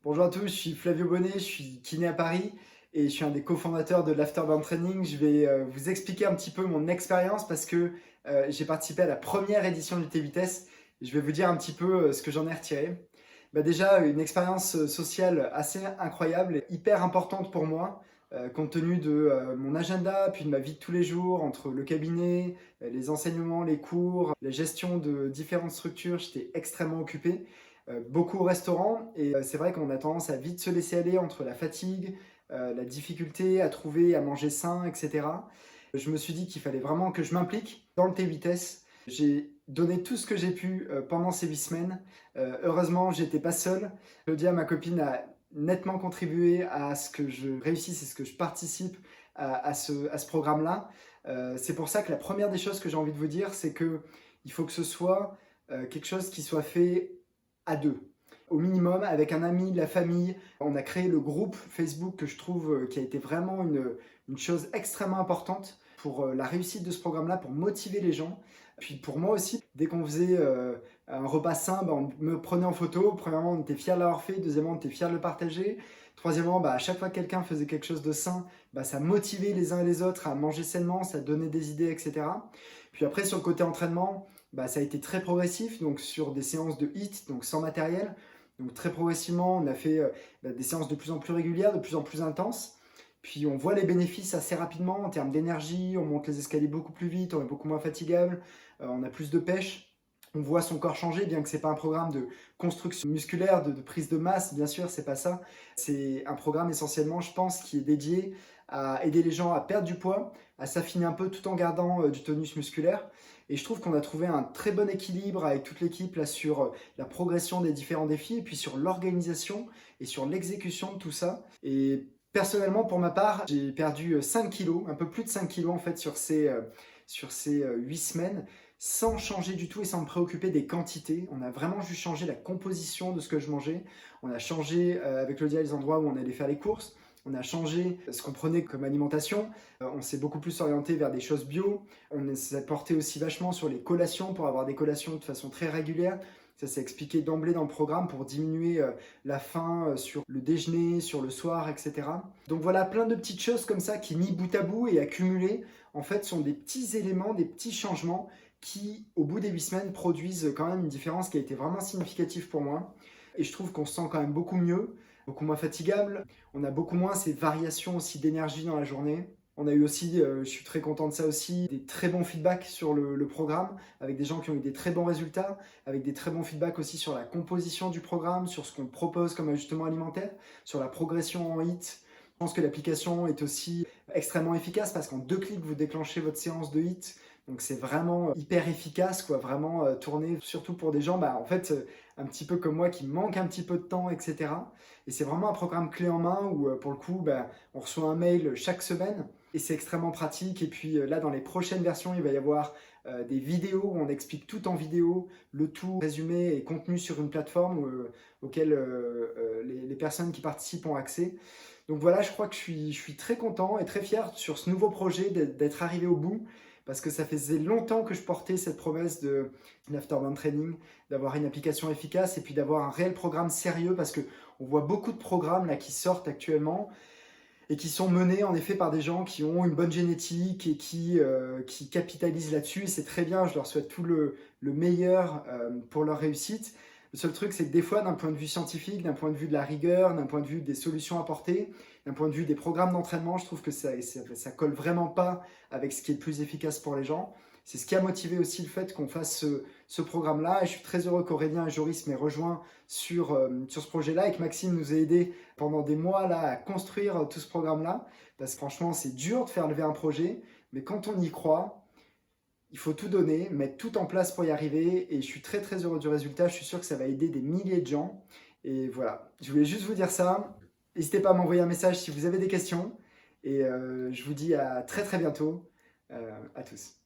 Bonjour à tous, je suis Flavio Bonnet, je suis kiné à Paris et je suis un des cofondateurs de l'Afterburn Training. Je vais vous expliquer un petit peu mon expérience parce que j'ai participé à la première édition du T-Vitesse. Je vais vous dire un petit peu ce que j'en ai retiré. Déjà, une expérience sociale assez incroyable et hyper importante pour moi, compte tenu de mon agenda, puis de ma vie de tous les jours, entre le cabinet, les enseignements, les cours, la gestion de différentes structures, j'étais extrêmement occupé. Beaucoup au restaurant, et c'est vrai qu'on a tendance à vite se laisser aller entre la fatigue, la difficulté à trouver, à manger sain, etc. Je me suis dit qu'il fallait vraiment que je m'implique dans le T-Vitesse. J'ai donné tout ce que j'ai pu pendant ces 8 semaines. Heureusement, j'étais pas seul. Claudia, ma copine, a nettement contribué à ce que je réussisse et ce que je participe à ce programme-là. C'est pour ça que la première des choses que j'ai envie de vous dire, c'est que il faut que ce soit quelque chose qui soit fait à deux. Au minimum, avec un ami, la famille. On a créé le groupe Facebook que je trouve qui a été vraiment une chose extrêmement importante pour la réussite de ce programme-là, pour motiver les gens. Puis pour moi aussi, dès qu'on faisait un repas sain, on me prenait en photo. Premièrement, on était fiers de l'avoir fait. Deuxièmement, on était fiers de le partager. Troisièmement, à chaque fois que quelqu'un faisait quelque chose de sain, ça motivait les uns et les autres à manger sainement, ça donnait des idées, etc. Puis après, sur le côté entraînement, ça a été très progressif, donc sur des séances de HIIT, donc sans matériel. Donc très progressivement, on a fait des séances de plus en plus régulières, de plus en plus intenses. Puis on voit les bénéfices assez rapidement en termes d'énergie, on monte les escaliers beaucoup plus vite, on est beaucoup moins fatigable, on a plus de pêche. On voit son corps changer, bien que ce n'est pas un programme de construction musculaire, de prise de masse, bien sûr, c'est pas ça. C'est un programme essentiellement, je pense, qui est dédié à aider les gens à perdre du poids, à s'affiner un peu tout en gardant du tonus musculaire. Et je trouve qu'on a trouvé un très bon équilibre avec toute l'équipe là sur la progression des différents défis et puis sur l'organisation et sur l'exécution de tout ça. Et personnellement, pour ma part, j'ai perdu 5 kilos, un peu plus de 5 kilos en fait sur ces 8 semaines, sans changer du tout et sans me préoccuper des quantités. On a vraiment juste changé la composition de ce que je mangeais. On a changé avec Claudia les endroits où on allait faire les courses. On a changé ce qu'on prenait comme alimentation. On s'est beaucoup plus orienté vers des choses bio. On s'est porté aussi vachement sur les collations pour avoir des collations de façon très régulière. Ça s'est expliqué d'emblée dans le programme pour diminuer la faim sur le déjeuner, sur le soir, etc. Donc voilà, plein de petites choses comme ça qui, mis bout à bout et accumulées, en fait, sont des petits éléments, des petits changements qui, au bout des 8 semaines, produisent quand même une différence qui a été vraiment significative pour moi. Et je trouve qu'on se sent quand même beaucoup mieux, beaucoup moins fatigable. On a beaucoup moins ces variations aussi d'énergie dans la journée. On a eu aussi, je suis très content de ça aussi, des très bons feedbacks sur le programme, avec des gens qui ont eu des très bons résultats, avec des très bons feedbacks aussi sur la composition du programme, sur ce qu'on propose comme ajustement alimentaire, sur la progression en HIIT. Je pense que l'application est aussi extrêmement efficace parce qu'en 2 clics, vous déclenchez votre séance de HIIT. Donc c'est vraiment hyper efficace, quoi, vraiment tourné surtout pour des gens, en fait, un petit peu comme moi qui manque un petit peu de temps, etc. Et c'est vraiment un programme clé en main où pour le coup, on reçoit un mail chaque semaine et c'est extrêmement pratique. Et puis là, dans les prochaines versions, il va y avoir des vidéos où on explique tout en vidéo, le tout résumé et contenu sur une plateforme auquel les personnes qui participent ont accès. Donc voilà, je crois que je suis très content et très fier sur ce nouveau projet d'être arrivé au bout parce que ça faisait longtemps que je portais cette promesse de l'Afterburn Training, d'avoir une application efficace et puis d'avoir un réel programme sérieux parce qu'on voit beaucoup de programmes là qui sortent actuellement et qui sont menés en effet par des gens qui ont une bonne génétique et qui capitalisent là-dessus. C'est très bien, je leur souhaite tout le meilleur pour leur réussite. Le seul truc, c'est que des fois, d'un point de vue scientifique, d'un point de vue de la rigueur, d'un point de vue des solutions apportées, d'un point de vue des programmes d'entraînement, je trouve que ça colle vraiment pas avec ce qui est le plus efficace pour les gens. C'est ce qui a motivé aussi le fait qu'on fasse ce programme-là. Et je suis très heureux qu'Aurélien et Joris m'aient rejoint sur ce projet-là et que Maxime nous ait aidés pendant des mois là, à construire tout ce programme-là. Parce que franchement, c'est dur de faire lever un projet, mais quand on y croit, il faut tout donner, mettre tout en place pour y arriver. Et je suis très très heureux du résultat. Je suis sûr que ça va aider des milliers de gens. Et voilà, je voulais juste vous dire ça. N'hésitez pas à m'envoyer un message si vous avez des questions. Et je vous dis à très très bientôt. À tous.